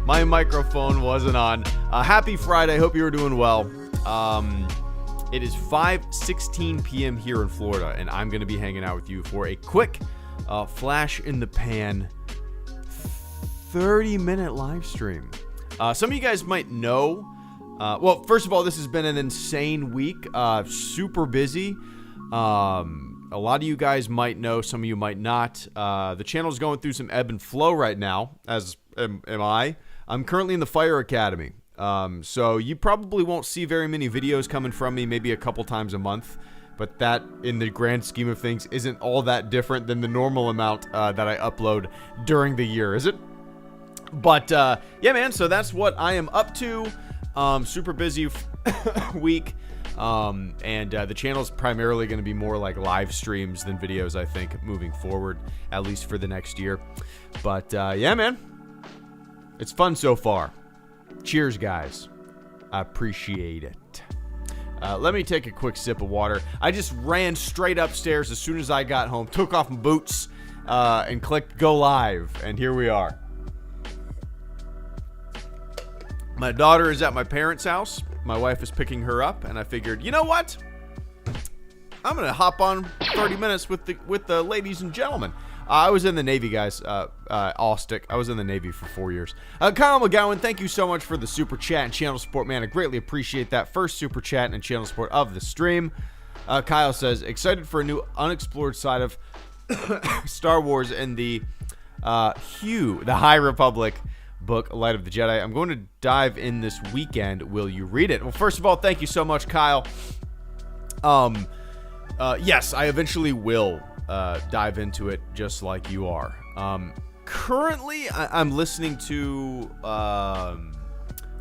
My microphone wasn't on. Happy Friday. Hope you were doing well. It is 5:16 p.m. here in Florida, and I'm going to be hanging out with you for a quick flash in the pan 30-minute live stream. Some of you guys might know. Well, first of all, this has been an insane week. Super busy. a lot of you guys might know, some of you might not. The channel's going through some ebb and flow right now, as am I. I'm currently in the Fire Academy. So you probably won't see very many videos coming from me, maybe a couple times a month. But that, in the grand scheme of things, isn't all that different than the normal amount that I upload during the year, is it? But, yeah, man, so that's what I am up to. Super busy week. And the channel's primarily going to be more like live streams than videos, I think, moving forward, at least for the next year. But, yeah, man, it's fun so far. Cheers, guys. I appreciate it. Let me take a quick sip of water. I just ran straight upstairs as soon as I got home, took off my boots, and clicked go live, and here we are. My daughter is at my parents' house. My wife is picking her up, and I figured, you know what? I'm gonna hop on 30 minutes with the ladies and gentlemen. I was in the Navy, guys. Allstick. I was in the Navy for 4 years. Kyle McGowan, thank you so much for the super chat and channel support, man. I greatly appreciate that. First super chat and channel support of the stream. Kyle says, excited for a new unexplored side of Star Wars in the the High Republic book, Light of the Jedi. I'm going to dive in this weekend. Will you read it? Well, first of all, thank you so much, Kyle. Yes, I eventually will dive into it just like you are. Currently, I'm listening to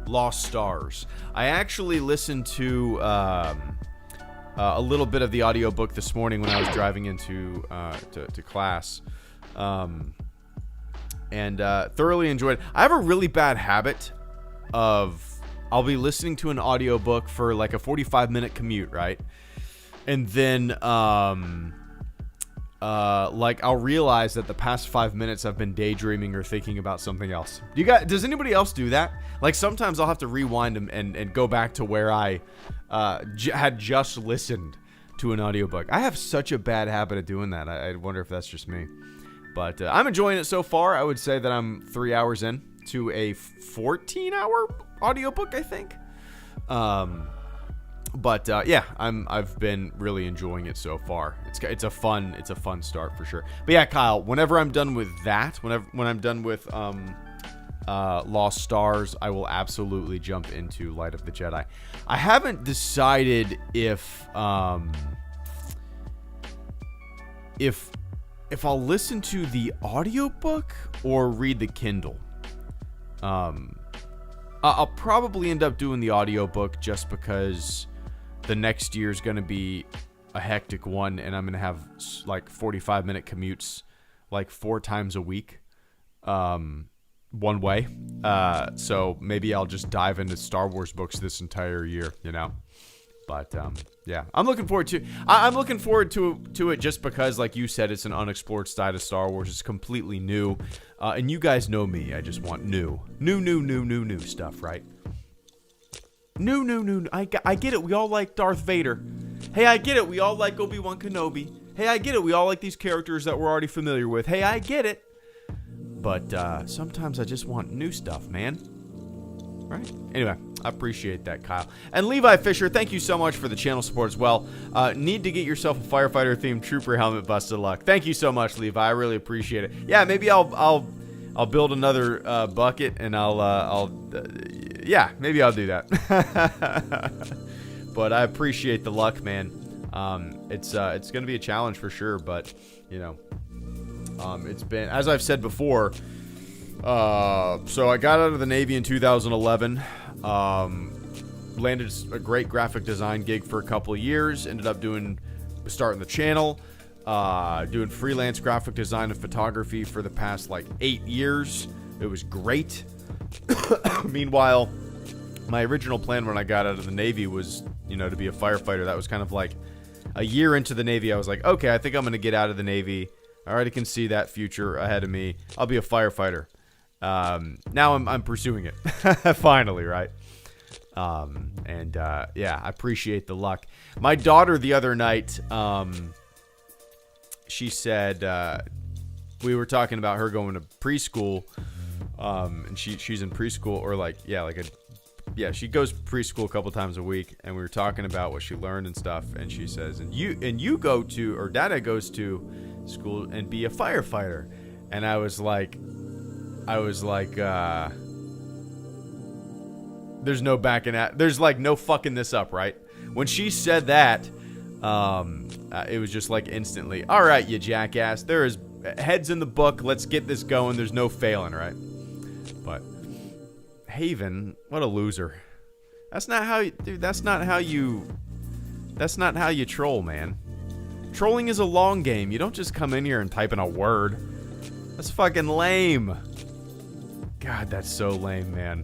Lost Stars. I actually listened to a little bit of the audiobook this morning when I was driving into to class. And thoroughly enjoyed it. I have a really bad habit of I'll be listening to an audiobook for like a 45-minute commute, right? And then like I'll realize that the past 5 minutes I've been daydreaming or thinking about something else. Does anybody else do that? Like sometimes I'll have to rewind and go back to where I had just listened to an audiobook. I have such a bad habit of doing that. I wonder if that's just me. But I'm enjoying it so far. I would say that I'm 3 hours in to a 14-hour audiobook, I think. But yeah, I've been really enjoying it so far. It's a fun start for sure. But yeah, Kyle, whenever I'm done with that, when I'm done with Lost Stars, I will absolutely jump into Light of the Jedi. I haven't decided if I'll listen to the audiobook or read the Kindle. I'll probably end up doing the audiobook just because the next year is going to be a hectic one, and I'm going to have like 45-minute commutes like 4 times a week, one way. So maybe I'll just dive into Star Wars books this entire year, you know? But yeah, I'm looking forward to it just because, like you said, it's an unexplored side of Star Wars. It's completely new, and you guys know me. I just want new stuff, right? New. I get it. We all like Darth Vader. Hey, I get it. We all like Obi-Wan Kenobi. Hey, I get it. We all like these characters that we're already familiar with. Hey, I get it. But sometimes I just want new stuff, man. Right? Anyway, I appreciate that, Kyle. And Levi Fisher, thank you so much for the channel support as well. Need to get yourself a firefighter-themed trooper helmet. Busted luck. Thank you so much, Levi. I really appreciate it. Yeah, maybe I'll build another bucket, and yeah, maybe I'll do that. But I appreciate the luck, man. It's gonna be a challenge for sure, but you know, it's been, as I've said before. So I got out of the Navy in 2011, landed a great graphic design gig for a couple of years, ended up starting the channel, doing freelance graphic design and photography for the past like 8 years. It was great. Meanwhile, my original plan when I got out of the Navy was, you know, to be a firefighter. That was kind of like a year into the Navy. I was like, okay, I think I'm going to get out of the Navy. I already can see that future ahead of me. I'll be a firefighter. Now I'm pursuing it. Finally, right? Yeah, I appreciate the luck. My daughter the other night, she said, we were talking about her going to preschool, and she's in preschool, or like a she goes preschool a couple times a week, and we were talking about what she learned and stuff, and she says, and you go to, or Dada goes to school and be a firefighter. And I was like, there's no backing out. There's like no fucking this up, right? When she said that, it was just like instantly, all right, you jackass. There is heads in the book. Let's get this going. There's no failing, right? But Haven, what a loser. That's not how you, dude. That's not how you troll, man. Trolling is a long game. You don't just come in here and type in a word. That's fucking lame. God, that's so lame, man.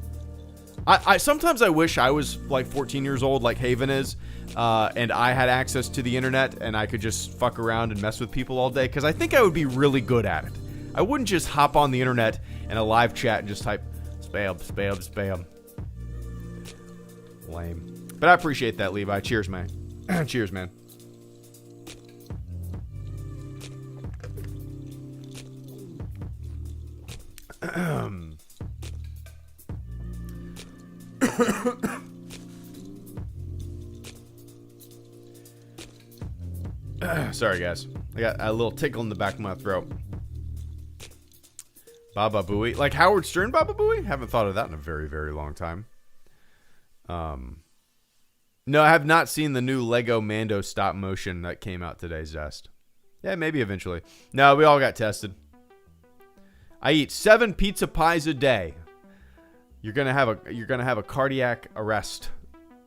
I sometimes I wish I was like 14 years old like Haven is, and I had access to the internet and I could just fuck around and mess with people all day, because I think I would be really good at it. I wouldn't just hop on the internet in a live chat and just type spam, spam, spam. Lame. But I appreciate that, Levi. Cheers, man. Cheers, man. Sorry, guys. I got a little tickle in the back of my throat. Baba Booey. Like Howard Stern Baba Booey? Haven't thought of that in a very, very long time. No, I have not seen the new Lego Mando stop motion that came out today, Zest. Yeah, maybe eventually. No, we all got tested. I eat 7 pizza pies a day. You're gonna have a cardiac arrest.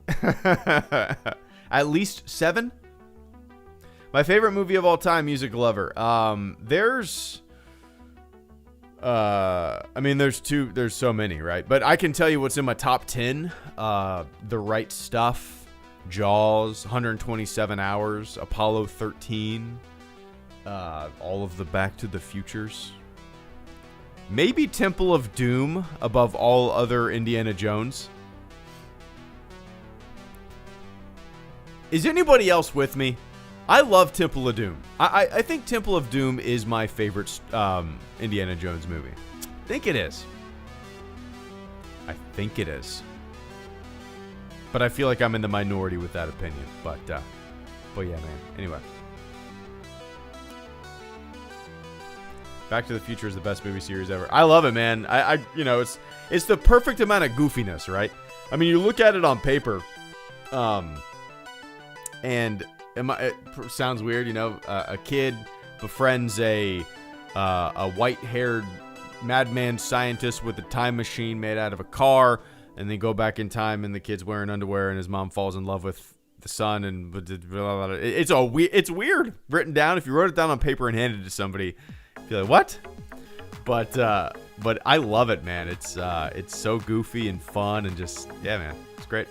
At least 7. My favorite movie of all time, Music Lover. There's so many, right? But I can tell you what's in my top 10. The Right Stuff, Jaws, 127 Hours, Apollo 13, all of the Back to the Futures. Maybe Temple of Doom above all other Indiana Jones. Is anybody else with me? I love Temple of Doom. I think Temple of Doom is my favorite Indiana Jones movie. I think it is. But I feel like I'm in the minority with that opinion. But yeah, man. Anyway. Back to the Future is the best movie series ever. I love it, man. It's the perfect amount of goofiness, right? I mean, you look at it on paper, and it sounds weird, a kid befriends a white-haired madman scientist with a time machine made out of a car, and they go back in time, and the kid's wearing underwear, and his mom falls in love with the son, and it's weird written down. If you wrote it down on paper and handed it to somebody, you're like, what? But I love it, man. It's so goofy and fun, and just, yeah, man, it's great.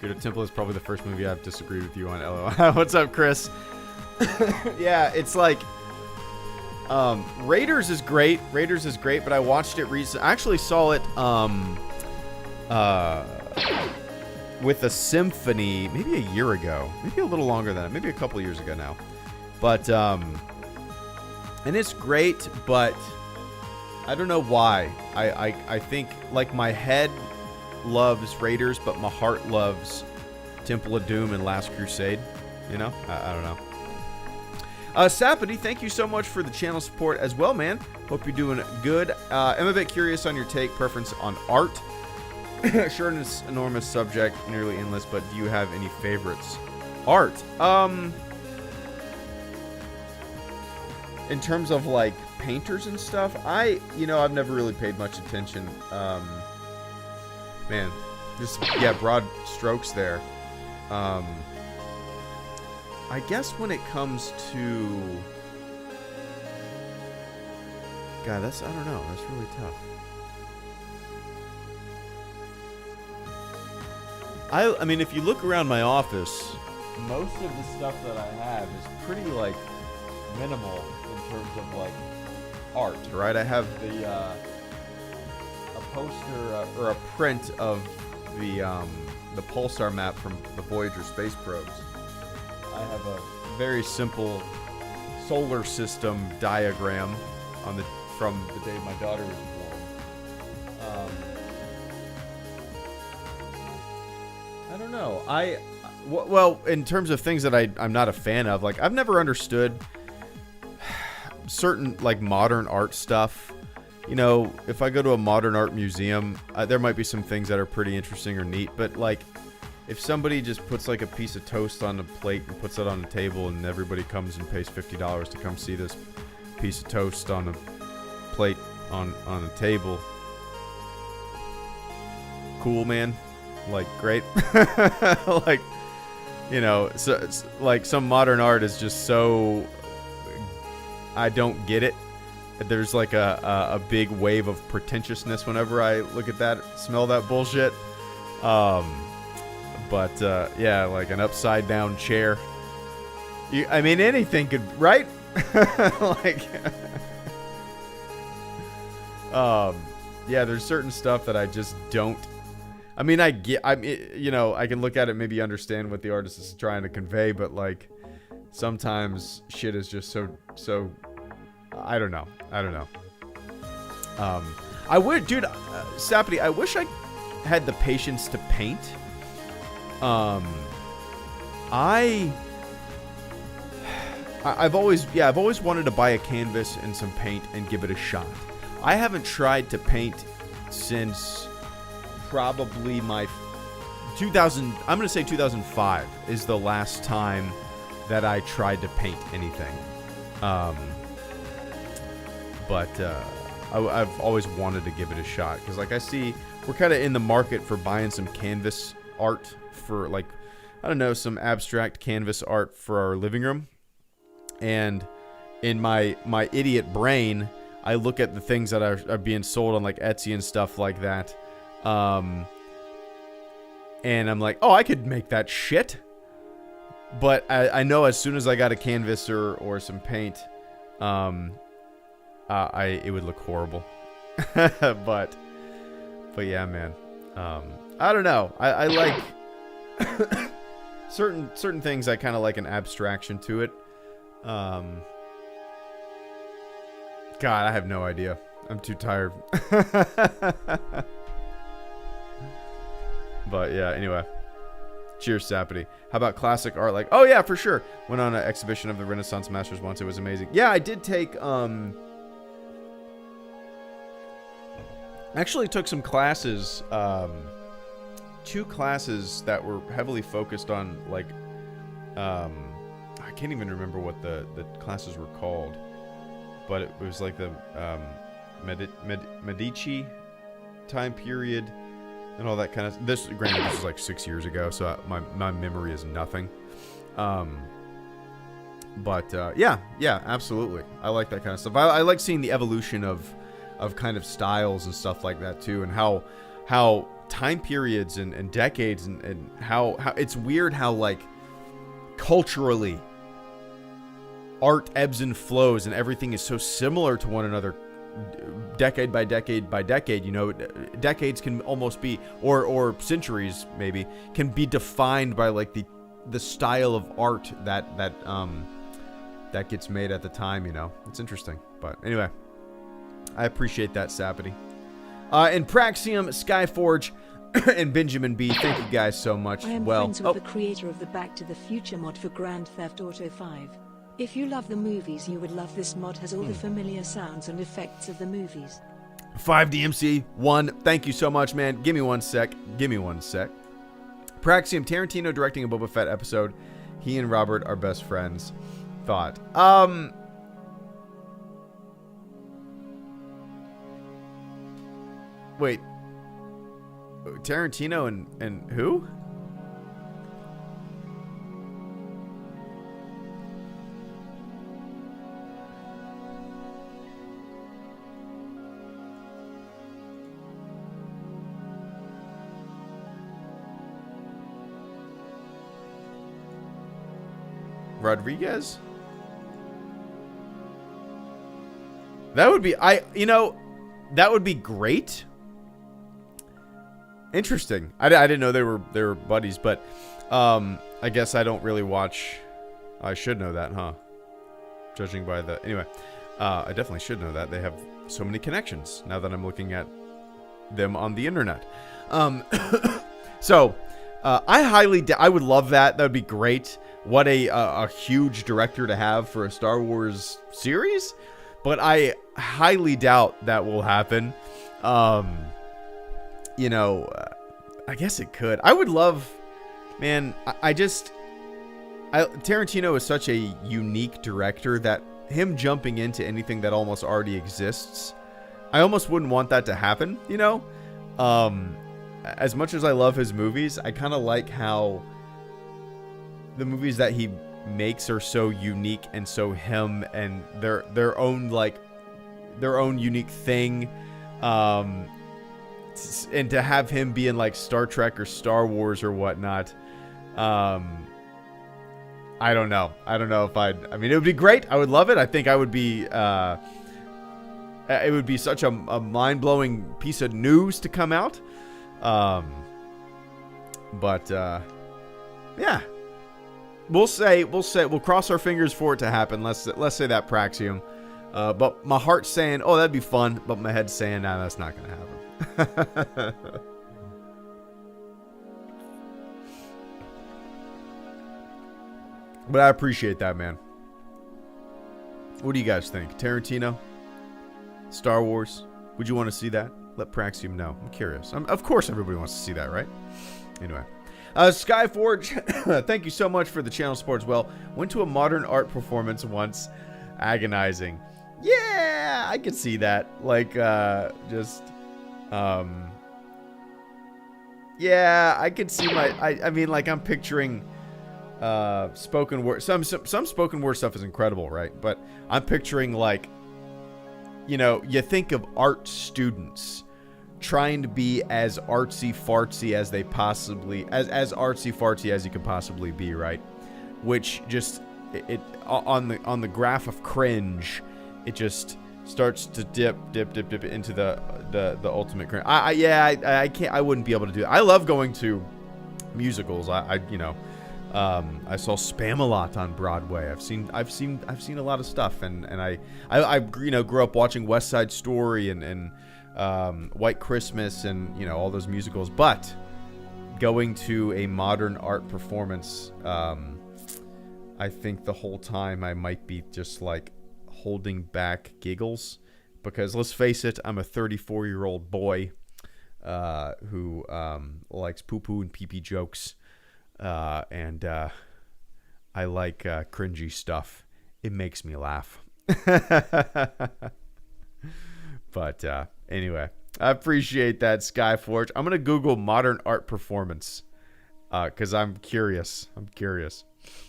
Good of Temple is probably the first movie I've disagreed with you on. LOL. What's up, Chris? Yeah, it's like Raiders is great, but I watched it recently. I actually saw it with a symphony maybe a year ago, maybe a little longer than that, maybe a couple years ago now. But and it's great, but I don't know why. I think like my head loves Raiders, but my heart loves Temple of Doom and Last Crusade. I don't know. Sapity, thank you so much for the channel support as well, man. Hope you're doing good. I'm a bit curious on your preference on art. Sure, it's an enormous subject, nearly endless, but do you have any favorites? Art. In terms of like painters and stuff, I've never really paid much attention. Man, just broad strokes there. I guess when it comes to God, I don't know. That's really tough. I mean, if you look around my office, most of the stuff that I have is pretty, like, minimal in terms of, like, art, right? I have a poster or a print of the pulsar map from the Voyager space probes. I have a very simple solar system diagram from the day my daughter was born. I don't know. Well, in terms of things that I'm not a fan of, like I've never understood certain like modern art stuff. You know, if I go to a modern art museum, there might be some things that are pretty interesting or neat, but like if somebody just puts like a piece of toast on a plate and puts it on the table and everybody comes and pays $50 to come see this piece of toast on a plate on a table, cool, man. Like, great. Like, you know, so it's like some modern art is just so, I don't get it. There's like a big wave of pretentiousness whenever I look at that, smell that bullshit. But yeah, like an upside down chair. I mean, anything could, right? Like, yeah, there's certain stuff that I just don't. I mean, you know, I can look at it, maybe understand what the artist is trying to convey, but like sometimes shit is just so. I don't know. I would, dude, Sapity, I wish I had the patience to paint. I've always wanted to buy a canvas and some paint and give it a shot. I haven't tried to paint since probably my 2000. I'm gonna say 2005 is the last time that I tried to paint anything. But I've always wanted to give it a shot because, like, I see we're kind of in the market for buying some canvas art for, like, I don't know, some abstract canvas art for our living room. And in my idiot brain, I look at the things that are being sold on like Etsy and stuff like that, and I'm like, oh, I could make that shit. But I know as soon as I got a canvas or some paint, it would look horrible. but yeah, man. I don't know. I like certain things. I kind of like an abstraction to it. God, I have no idea. I'm too tired. But yeah, anyway. Cheers, Sapity. How about classic art? Like, oh yeah, for sure. Went on an exhibition of the Renaissance masters once. It was amazing. Yeah, I did take actually took some classes, 2 classes that were heavily focused on, like, I can't even remember what the classes were called, but it was like the Medici time period and all that kind of. This was like 6 years ago, so my memory is nothing. But yeah, absolutely. I like that kind of stuff. I like seeing the evolution of kind of styles and stuff like that too, and how time periods and decades and how it's weird how, like, culturally art ebbs and flows and everything is so similar to one another decade by decade by decade. You know, decades can almost be, or centuries maybe, can be defined by like the style of art that gets made at the time. You know, it's interesting. But anyway, I appreciate that, Sapity. And Praxium, Skyforge, and Benjamin B, thank you guys so much. I am friends with the creator of the Back to the Future mod for Grand Theft Auto 5. If you love the movies, you would love this mod. Has all the familiar sounds and effects of the movies. 5DMC1, thank you so much, man. Give me one sec. Praxium, Tarantino directing a Boba Fett episode. He and Robert are best friends. Thought. Wait. Tarantino and who? Rodriguez? That would be, that would be great. Interesting. I didn't know they were buddies, but I guess I don't really watch. I should know that, huh? Judging by the, anyway. I definitely should know that. They have so many connections now that I'm looking at them on the internet. So I would love that. That would be great. What a huge director to have for a Star Wars series. But I highly doubt that will happen. You know, I guess it could. I would love, man, Tarantino is such a unique director that him jumping into anything that almost already exists, I almost wouldn't want that to happen, you know? As much as I love his movies, I kind of like how the movies that he makes are so unique and so him and their own unique thing. And to have him be in like Star Trek or Star Wars or whatnot, I don't know. I don't know if I mean, it would be great. I would love it. I think I would be, it would be such a mind-blowing piece of news to come out. But yeah, we'll cross our fingers for it to happen. Let's say that Praxium. But my heart's saying, oh, that'd be fun. But my head's saying, nah, that's not going to happen. But I appreciate that, man. What do you guys think? Tarantino? Star Wars? Would you want to see that? Let Praxium know. I'm curious. Of course everybody wants to see that, right? Anyway. Skyforge, thank you so much for the channel support as well. Went to a modern art performance once. Agonizing. Yeah, I could see that. Like, yeah, I could see I mean, like, I'm picturing spoken word. Some spoken word stuff is incredible, right? But I'm picturing, like, you know, you think of art students trying to be as artsy fartsy as they possibly as artsy fartsy as you can possibly be, right? Which just it on the graph of cringe, it just starts to dip into the ultimate cringe. I can't. I wouldn't be able to do it. I love going to musicals. I I saw Spam-A-Lot on Broadway. I've seen a lot of stuff, and I grew up watching West Side Story and White Christmas and all those musicals. But going to a modern art performance, I think the whole time I might be just like holding back giggles, because let's face it, I'm a 34-year-old boy who likes poo-poo and pee-pee jokes. And I like cringy stuff. It makes me laugh. But anyway, I appreciate that, Skyforge. I'm gonna Google modern art performance because I'm curious.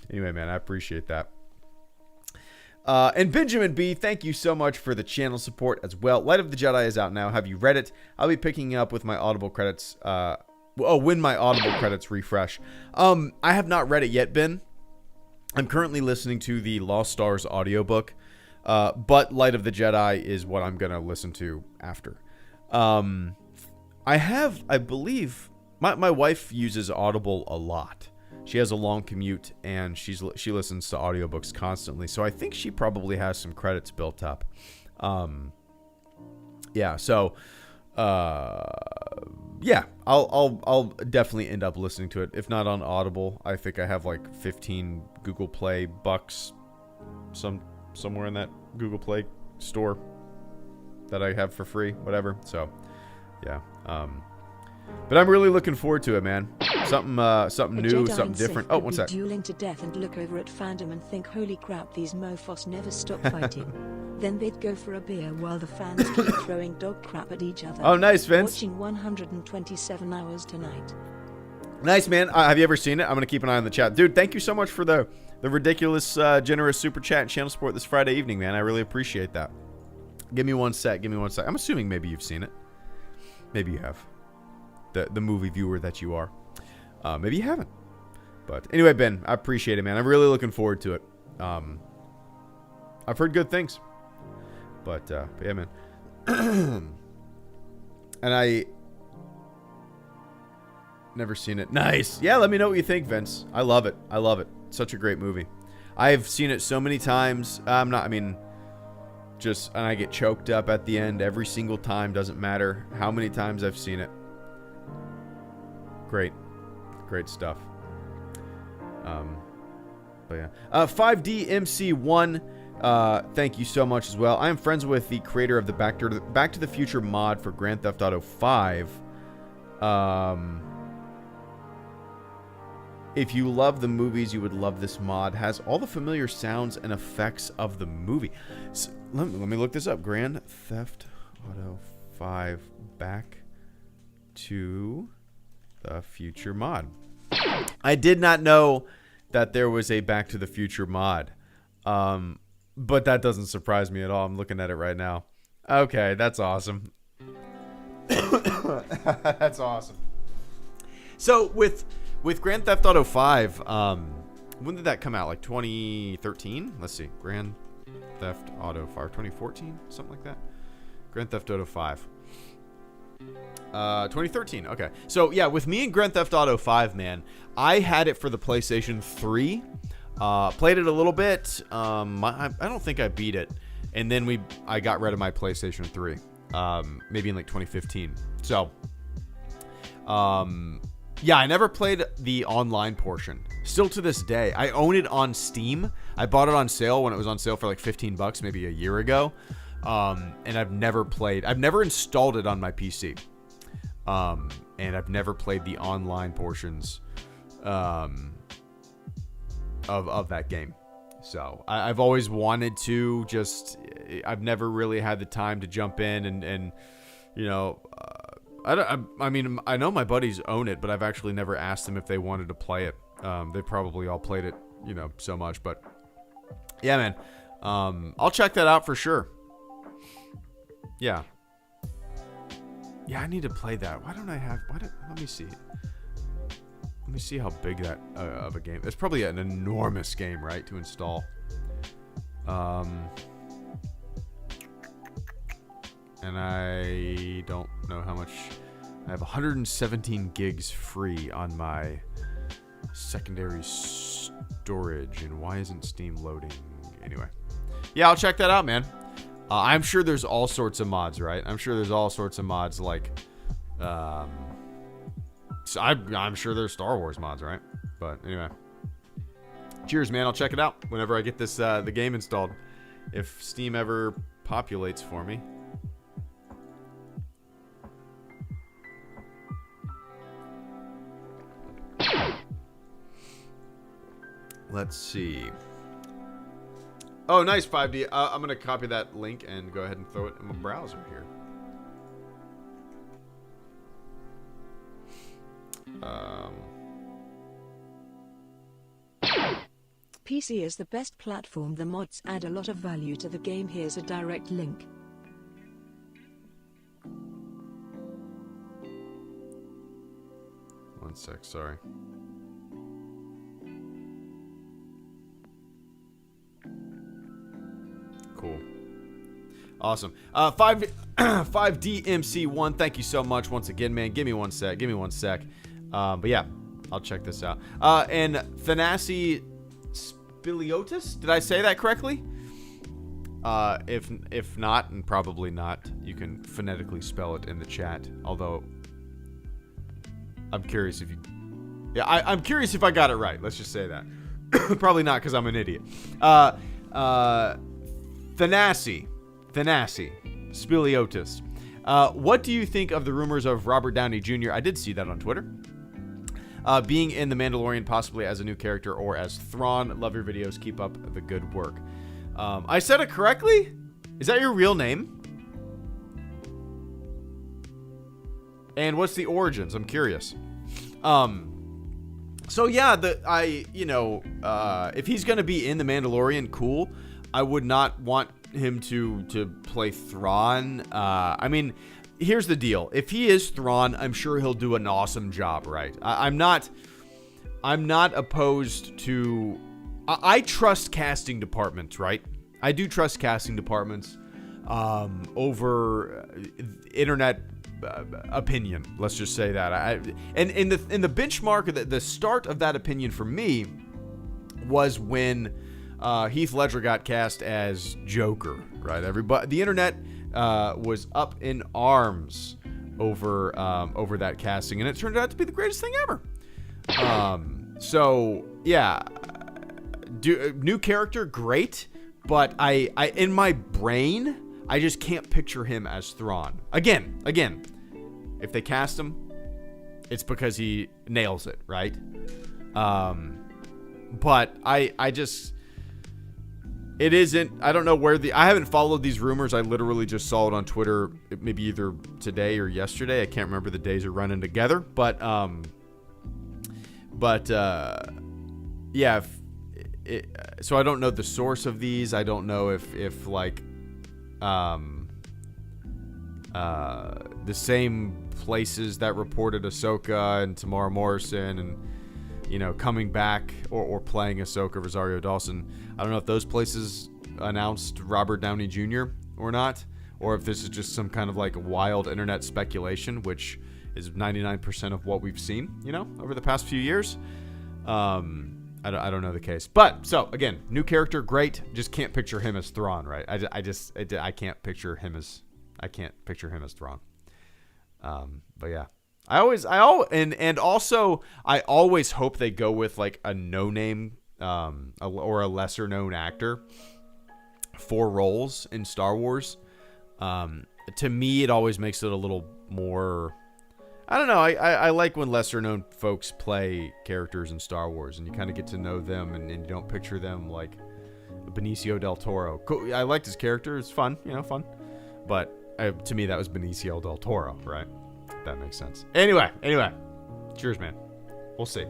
Anyway, man, I appreciate that. And Benjamin B, thank you so much for the channel support as well. Light of the Jedi is out now. Have you read it? I'll be picking up with my Audible credits. When my Audible credits refresh. I have not read it yet, Ben. I'm currently listening to the Lost Stars audiobook. But Light of the Jedi is what I'm going to listen to after. I believe, my wife uses Audible a lot. She has a long commute, and she listens to audiobooks constantly. So I think she probably has some credits built up. Yeah, so... yeah, I'll definitely end up listening to it. If not on Audible, I think I have like 15 Google Play bucks somewhere in that Google Play store that I have for free, whatever. So, yeah. But I'm really looking forward to it, man. Something new, something different. Oh, what's that? Dueling to death and look over at fandom and think, holy crap, these mofos never stop fighting. Then they'd go for a beer while the fans keep throwing dog crap at each other. Oh, nice, Vince. Watching 127 hours tonight. Nice, man. Have you ever seen it? I'm going to keep an eye on the chat. Dude, thank you so much for the ridiculous, generous super chat and channel support this Friday evening, man. I really appreciate that. Give me one sec. I'm assuming maybe you've seen it. Maybe you have. The movie viewer that you are. Maybe you haven't. But anyway, Ben, I appreciate it, man. I'm really looking forward to it. I've heard good things. But yeah, man. And I never seen it. Nice. Yeah, let me know what you think, Vince. I love it. Such a great movie. I've seen it so many times. and I get choked up at the end every single time. Doesn't matter how many times I've seen it. Great stuff. But yeah, 5DMC1. Thank you so much as well. I am friends with the creator of the Back to the Future mod for Grand Theft Auto 5. If you love the movies, you would love this mod. Has all the familiar sounds and effects of the movie. So, let me look this up. Grand Theft Auto 5 Back to the Future mod. I did not know that there was a Back to the Future mod. But that doesn't surprise me at all. I'm looking at it right now. Okay, that's awesome. That's awesome. So with Grand Theft Auto 5, when did that come out? Like 2013? Let's see. Grand Theft Auto 5, 2014, something like that. Grand Theft Auto 5. 2013. Okay. So yeah, with me and Grand Theft Auto 5, man, I had it for the PlayStation 3. Played it a little bit. I don't think I beat it. And then I got rid of my PlayStation 3. Maybe in like 2015. So, yeah, I never played the online portion. Still to this day, I own it on Steam. I bought it on sale when it was on sale for like $15, maybe a year ago. And I've never installed it on my PC. And I've never played the online portions, of that game. So I've always wanted to, I've never really had the time to jump in and you know, I mean, I know my buddies own it, but I've actually never asked them if they wanted to play it. They probably all played it, you know, so much, but yeah, man, I'll check that out for sure. Yeah, I need to play that. Why don't I have, let me see. Let me see how big that of a game. It's probably an enormous game, right, to install. And I don't know how much. I have 117 gigs free on my secondary storage. And why isn't Steam loading? Anyway, yeah, I'll check that out, man. I'm sure there's all sorts of mods, right? I'm sure there's all sorts of mods like. So I'm sure there's Star Wars mods, right? But anyway, cheers, man. I'll check it out whenever I get this the game installed, if Steam ever populates for me. Let's see. Oh, nice, 5D. I'm gonna copy that link and go ahead and throw it in my browser here. PC is the best platform. The mods add a lot of value to the game. Here's a direct link. One sec, sorry. Cool. Awesome. 5DMC1, thank you so much once again, man. Give me one sec. But yeah, I'll check this out. And Thanasi Spiliotis, did I say that correctly? If not, and probably not, you can phonetically spell it in the chat. Although, I'm curious if you... Yeah, I'm curious if I got it right. Let's just say that. Probably not, because I'm an idiot. Thanasi Spiliotis. What do you think of the rumors of Robert Downey Jr.? I did see that on Twitter. Being in The Mandalorian, possibly as a new character or as Thrawn. Love your videos. Keep up the good work. I said it correctly? Is that your real name? And what's the origins? I'm curious. So yeah, if he's gonna be in The Mandalorian, cool. I would not want him to play Thrawn. I mean, here's the deal. If he is Thrawn, I'm sure he'll do an awesome job, right? I'm not opposed to... I trust casting departments, right? I do trust casting departments over internet opinion. Let's just say that. And in the benchmark, the start of that opinion for me was when Heath Ledger got cast as Joker, right? Everybody, the internet was up in arms over that casting, and it turned out to be the greatest thing ever. So yeah, new character, great, but I in my brain, I just can't picture him as Thrawn. Again, if they cast him, it's because he nails it, right? But I just, it isn't, I don't know where I haven't followed these rumors. I literally just saw it on Twitter, maybe either today or yesterday. I can't remember, the days are running together, but yeah, so I don't know the source of these. I don't know if like, the same places that reported Ahsoka and Tamara Morrison and, you know, coming back or playing Ahsoka, Rosario Dawson. I don't know if those places announced Robert Downey Jr. or not, or if this is just some kind of like wild internet speculation, which is 99% of what we've seen, you know, over the past few years. I don't know the case, but so again, new character, great. Just can't picture him as Thrawn, right? I can't picture him as Thrawn. But yeah, I always hope they go with like a no-name, or a lesser known actor for roles in Star Wars. To me, it always makes it a little more, I don't know. I like when lesser known folks play characters in Star Wars and you kind of get to know them and you don't picture them like Benicio del Toro. Cool. I liked his character. It's fun, fun. But to me, that was Benicio del Toro, right? If that makes sense. Anyway. Cheers, man. We'll see.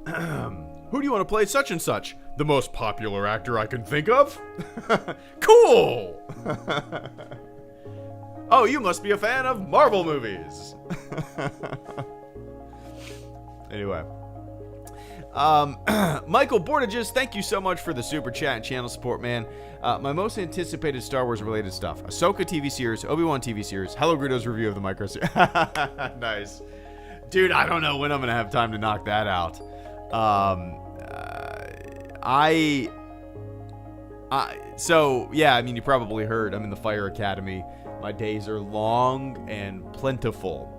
Who do you want to play such and such? The most popular actor I can think of? Cool! Oh, you must be a fan of Marvel movies. Anyway. Michael Bordages, thank you so much for the super chat and channel support, man. My most anticipated Star Wars related stuff: Ahsoka TV series, Obi-Wan TV series, HelloGreedo's review of the micro series. Nice. Dude, I don't know when I'm going to have time to knock that out. So yeah, I mean, you probably heard I'm in the Fire Academy. My days are long and plentiful,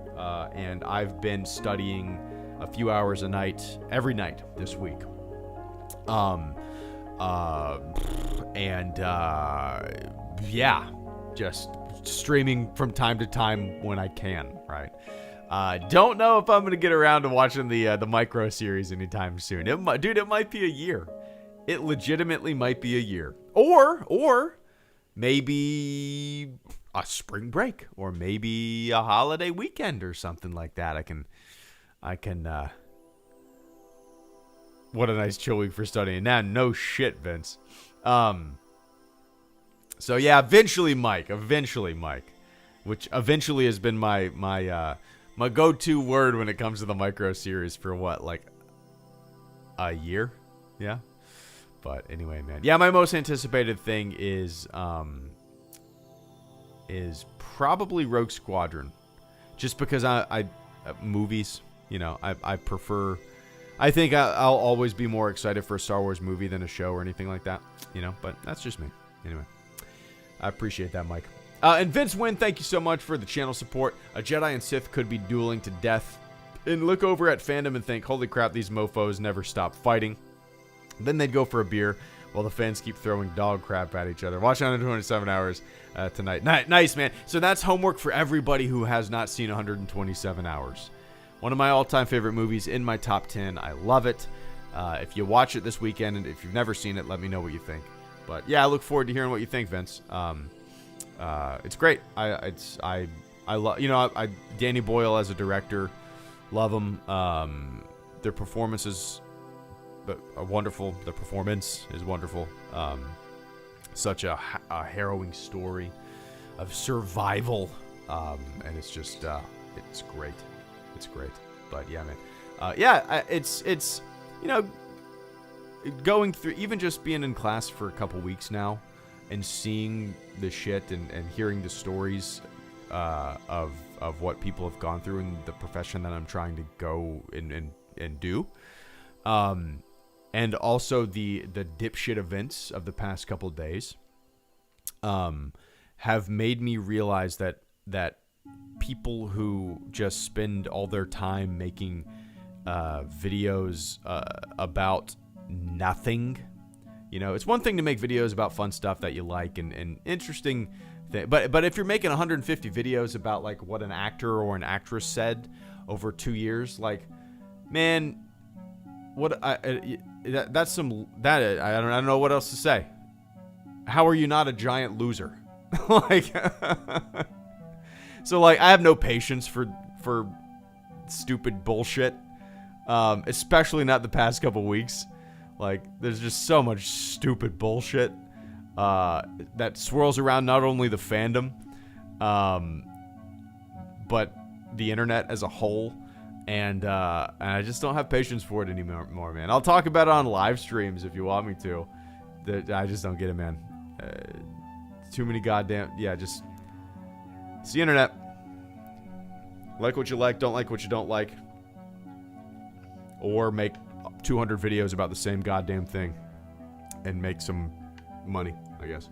and I've been studying a few hours a night, every night this week. Yeah, just streaming from time to time when I can, right? Don't know if I'm going to get around to watching the micro series anytime soon. It might be a year. It legitimately might be a year. Or maybe a spring break, or maybe a holiday weekend or something like that. I can what a nice chill week for studying. Nah, no shit, Vince. So yeah, eventually Mike, which eventually has been my go-to word when it comes to the micro series for what, like a year? Yeah. But anyway, man. Yeah, my most anticipated thing is probably Rogue Squadron. Just because I movies, I prefer, I think I'll always be more excited for a Star Wars movie than a show or anything like that, but that's just me. Anyway, I appreciate that, Mike. And Vince Wynn, thank you so much for the channel support. A Jedi and Sith could be dueling to death. And look over at fandom and think, holy crap, these mofos never stop fighting. Then they'd go for a beer while the fans keep throwing dog crap at each other. Watch 127 hours tonight. Nice, man. So that's homework for everybody who has not seen 127 hours. One of my all-time favorite movies, in my top 10. I love it. If you watch it this weekend, and if you've never seen it, let me know what you think. But yeah, I look forward to hearing what you think, Vince. It's great. I love, Danny Boyle as a director, love him. Their performances are wonderful. The performance is wonderful. Such a harrowing story of survival, and it's just it's great. It's great. But yeah, man. It's going through, even just being in class for a couple weeks now and seeing the shit and hearing the stories of what people have gone through in the profession that I'm trying to go and do. And also the dipshit events of the past couple of days have made me realize that people who just spend all their time making videos about nothing. You know, it's one thing to make videos about fun stuff that you like and interesting thing, but if you're making 150 videos about like what an actor or an actress said over 2 years, like, man, I don't know what else to say. How are you not a giant loser? Like, so like I have no patience for stupid bullshit, especially not the past couple weeks. Like, there's just so much stupid bullshit that swirls around not only the fandom, but the internet as a whole. And I just don't have patience for it anymore, man. I'll talk about it on live streams if you want me to. I just don't get it, man. Too many goddamn... Yeah, just... It's the internet. Like what you like, don't like what you don't like. Or make 200 videos about the same goddamn thing and make some money, I guess.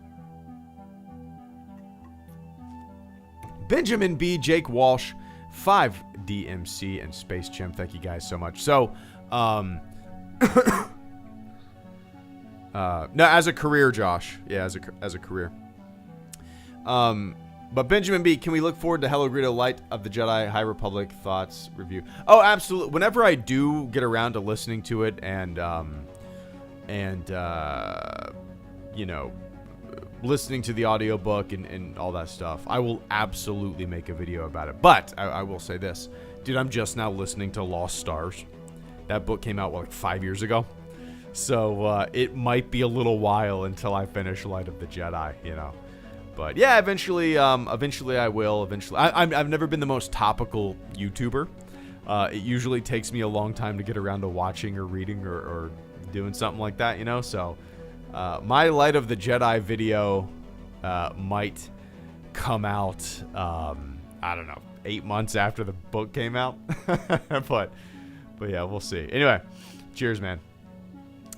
Benjamin B. Jake Walsh, 5 DMC, and Space Chimp. Thank you guys so much. So, no, as a career, Josh. Yeah, as a career. But Benjamin B, can we look forward to HelloGreedo Light of the Jedi High Republic thoughts review? Oh, absolutely. Whenever I do get around to listening to it and you know, listening to the audiobook and all that stuff, I will absolutely make a video about it. But I will say this, dude, I'm just now listening to Lost Stars. That book came out, like 5 years ago. So it might be a little while until I finish Light of the Jedi, you know. But yeah, eventually I will. Eventually, I've never been the most topical YouTuber. It usually takes me a long time to get around to watching or reading or doing something like that, you know. So my Light of the Jedi video might come out, I don't know, 8 months after the book came out. but yeah, we'll see. Anyway, cheers, man.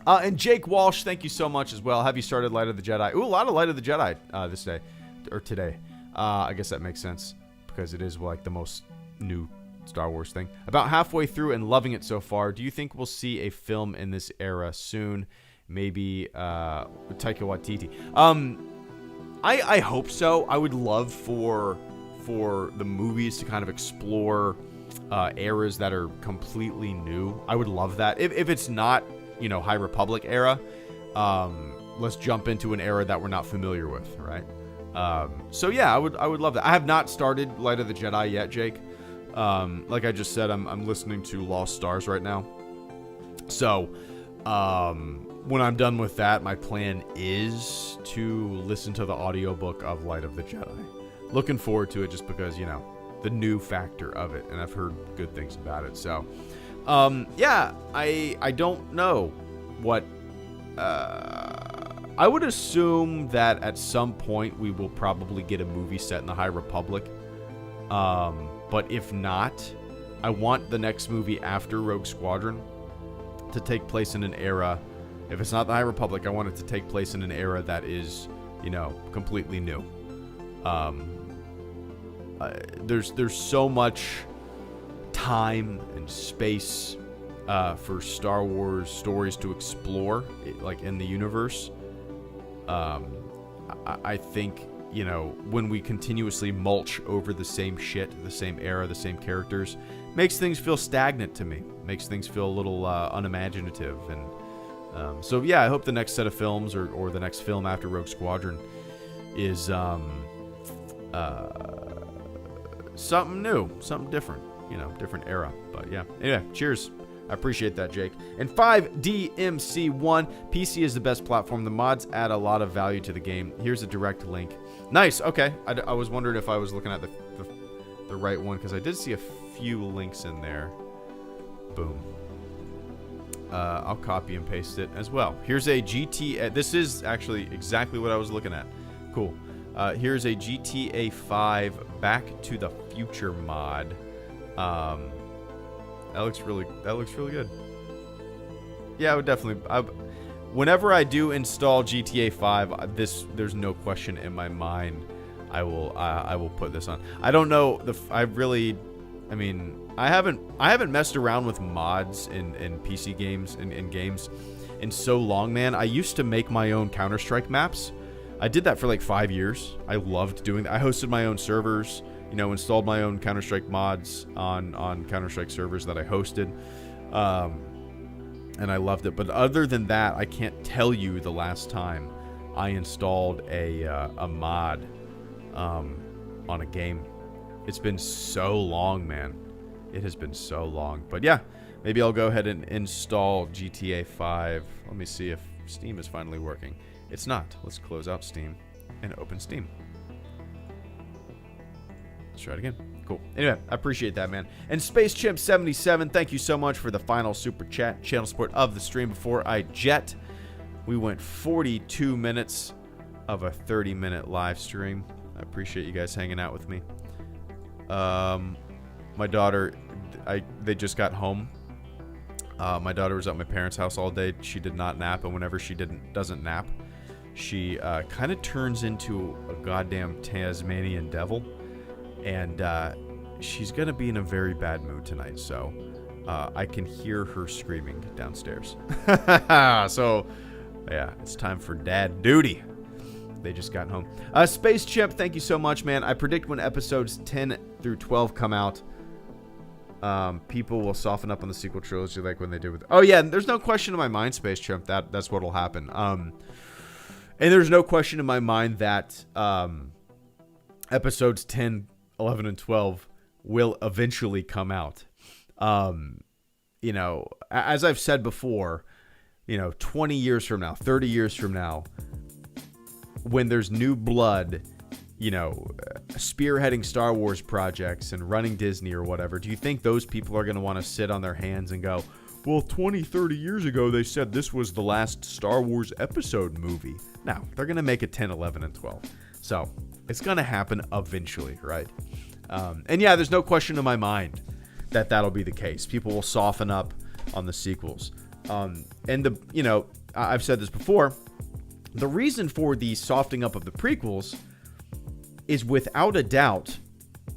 And Jake Walsh, thank you so much as well. Have you started Light of the Jedi? Ooh, a lot of Light of the Jedi this day, or today. I guess that makes sense because it is like the most new Star Wars thing. About halfway through and loving it so far. Do you think we'll see a film in this era soon? Maybe Taika Waititi. I hope so. I would love for the movies to kind of explore eras that are completely new. I would love that. If it's not, you know, High Republic era, let's jump into an era that we're not familiar with, right? So yeah, I would love that. I have not started Light of the Jedi yet, Jake. Like I just said, I'm listening to Lost Stars right now. So when I'm done with that, my plan is to listen to the audiobook of Light of the Jedi. Looking forward to it just because, you know, the new factor of it, and I've heard good things about it. So yeah, I don't know what, I would assume that at some point we will probably get a movie set in the High Republic. But if not, I want the next movie after Rogue Squadron to take place in an era. If it's not the High Republic, I want it to take place in an era that is, you know, completely new. There's so much time and space for Star Wars stories to explore, like in the universe. I think, you know, when we continuously mulch over the same shit, the same era, the same characters, makes things feel stagnant to me. Makes things feel a little unimaginative. And so yeah, I hope the next set of films or the next film after Rogue Squadron is something new, something different, you know, different era. But yeah, anyway, cheers. I appreciate that, Jake. And 5DMC1, PC is the best platform. The mods add a lot of value to the game. Here's a direct link. Nice. Okay. I was wondering if I was looking at the right one, because I did see a few links in there. Boom. I'll copy and paste it as well. Here's a GTA. This is actually exactly what I was looking at. Cool. Here's a GTA 5 Back to the Future mod. That looks really good. Yeah, I would definitely. Whenever I do install GTA 5, there's no question in my mind. I will put this on. I don't know. I haven't messed around with mods in PC games in games in so long, man. I used to make my own Counter-Strike maps. I did that for like 5 years. I loved doing that. I hosted my own servers, installed my own Counter-Strike mods on Counter-Strike servers that I hosted. And I loved it. But other than that, I can't tell you the last time I installed a mod on a game. It's been so long, man. It has been so long. But yeah, maybe I'll go ahead and install GTA 5. Let me see if Steam is finally working. It's not. Let's close out Steam and open Steam. Let's try it again. Cool. Anyway, I appreciate that, man. And SpaceChimp77, thank you so much for the final super chat channel support of the stream before I jet. We went 42 minutes of a 30-minute live stream. I appreciate you guys hanging out with me. My daughter, they just got home. My daughter was at my parents' house all day. She did not nap, and whenever she doesn't nap, she kind of turns into a goddamn Tasmanian devil. And she's going to be in a very bad mood tonight, so I can hear her screaming downstairs. So, yeah, it's time for dad duty. They just got home. Space Chimp, thank you so much, man. I predict when episodes 10 through 12 come out, people will soften up on the sequel trilogy like when they did with... Oh, yeah, there's no question in my mind, Space Chimp, that's what will happen. And there's no question in my mind that episodes 10... 11 and 12 will eventually come out. As I've said before, 20 years from now, 30 years from now, when there's new blood, spearheading Star Wars projects and running Disney or whatever, do you think those people are going to want to sit on their hands and go, well, 20, 30 years ago, they said this was the last Star Wars episode movie. No, they're going to make it 10, 11, and 12. So it's going to happen eventually, right? And yeah, there's no question in my mind that that'll be the case. People will soften up on the sequels. I've said this before. The reason for the softening up of the prequels is without a doubt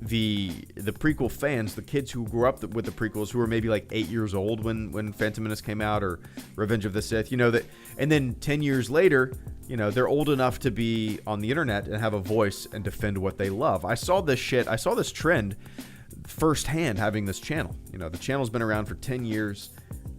the prequel fans, the kids who grew up with the prequels, who were maybe like 8 years old when Phantom Menace came out or Revenge of the Sith, and then 10 years later, they're old enough to be on the internet and have a voice and defend what they love. I saw this trend firsthand having this channel. The channel's been around for 10 years.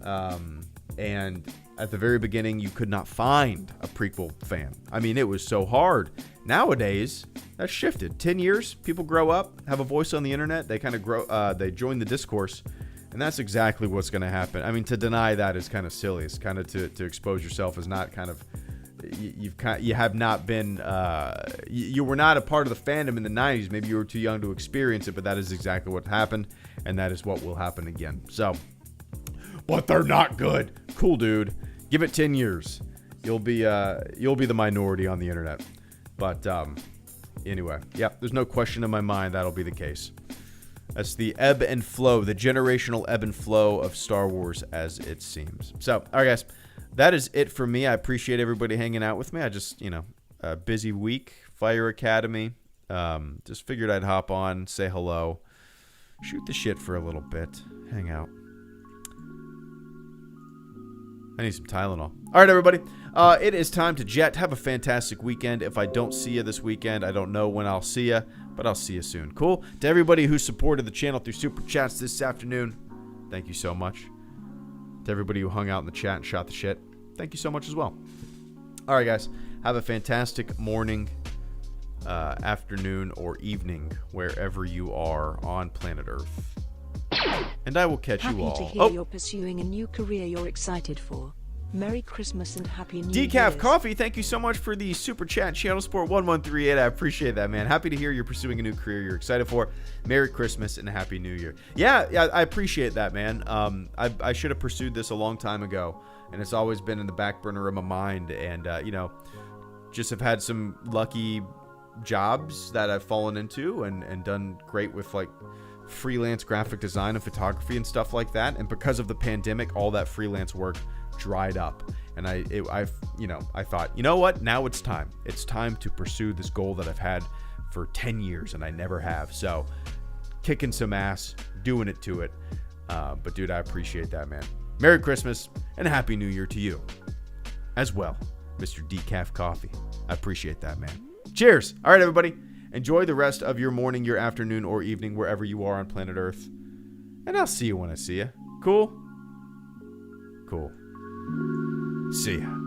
And at the very beginning, you could not find a prequel fan. I mean, it was so hard. Nowadays, that's shifted. 10 years, people grow up, have a voice on the internet. They kind of grow, they join the discourse. And that's exactly what's going to happen. I mean, to deny that is kind of silly. It's kind of to expose yourself as not kind of... You have not been you were not a part of the fandom in the 90s. Maybe you were too young to experience it, but that is exactly what happened, and that is what will happen again. So, but they're not good. Cool, dude. Give it 10 years. You'll be the minority on the internet. But anyway, yeah, there's no question in my mind that'll be the case. That's the ebb and flow, the generational ebb and flow of Star Wars as it seems. So, all right, guys. That is it for me. I appreciate everybody hanging out with me. I just, a busy week, Fire Academy. Just figured I'd hop on, say hello, shoot the shit for a little bit, hang out. I need some Tylenol. All right, everybody. It is time to jet. Have a fantastic weekend. If I don't see you this weekend, I don't know when I'll see you, but I'll see you soon. Cool? To everybody who supported the channel through Super Chats this afternoon, thank you so much. To everybody who hung out in the chat and shot the shit, thank you so much as well. All right, guys. Have a fantastic morning, afternoon, or evening, wherever you are on planet Earth. And I will catch you all. Happy to hear you're pursuing a new career you're excited for. Merry Christmas and Happy New Year. Decaf Coffee, thank you so much for the Super Chat channel support 1138. I appreciate that, man. Happy to hear you're pursuing a new career you're excited for. Merry Christmas and Happy New Year. Yeah, I appreciate that, man. I should have pursued this a long time ago, and it's always been in the back burner of my mind. And, just have had some lucky jobs that I've fallen into and done great with, like, freelance graphic design and photography and stuff like that. And because of the pandemic, all that freelance work dried up. And I thought, you know what? Now it's time. It's time to pursue this goal that I've had for 10 years and I never have. So kicking some ass, doing it to it. But dude, I appreciate that, man. Merry Christmas and Happy New Year to you as well, Mr. Decaf Coffee. I appreciate that, man. Cheers. All right, everybody. Enjoy the rest of your morning, your afternoon, or evening, wherever you are on planet Earth. And I'll see you when I see you. Cool? Cool. See ya.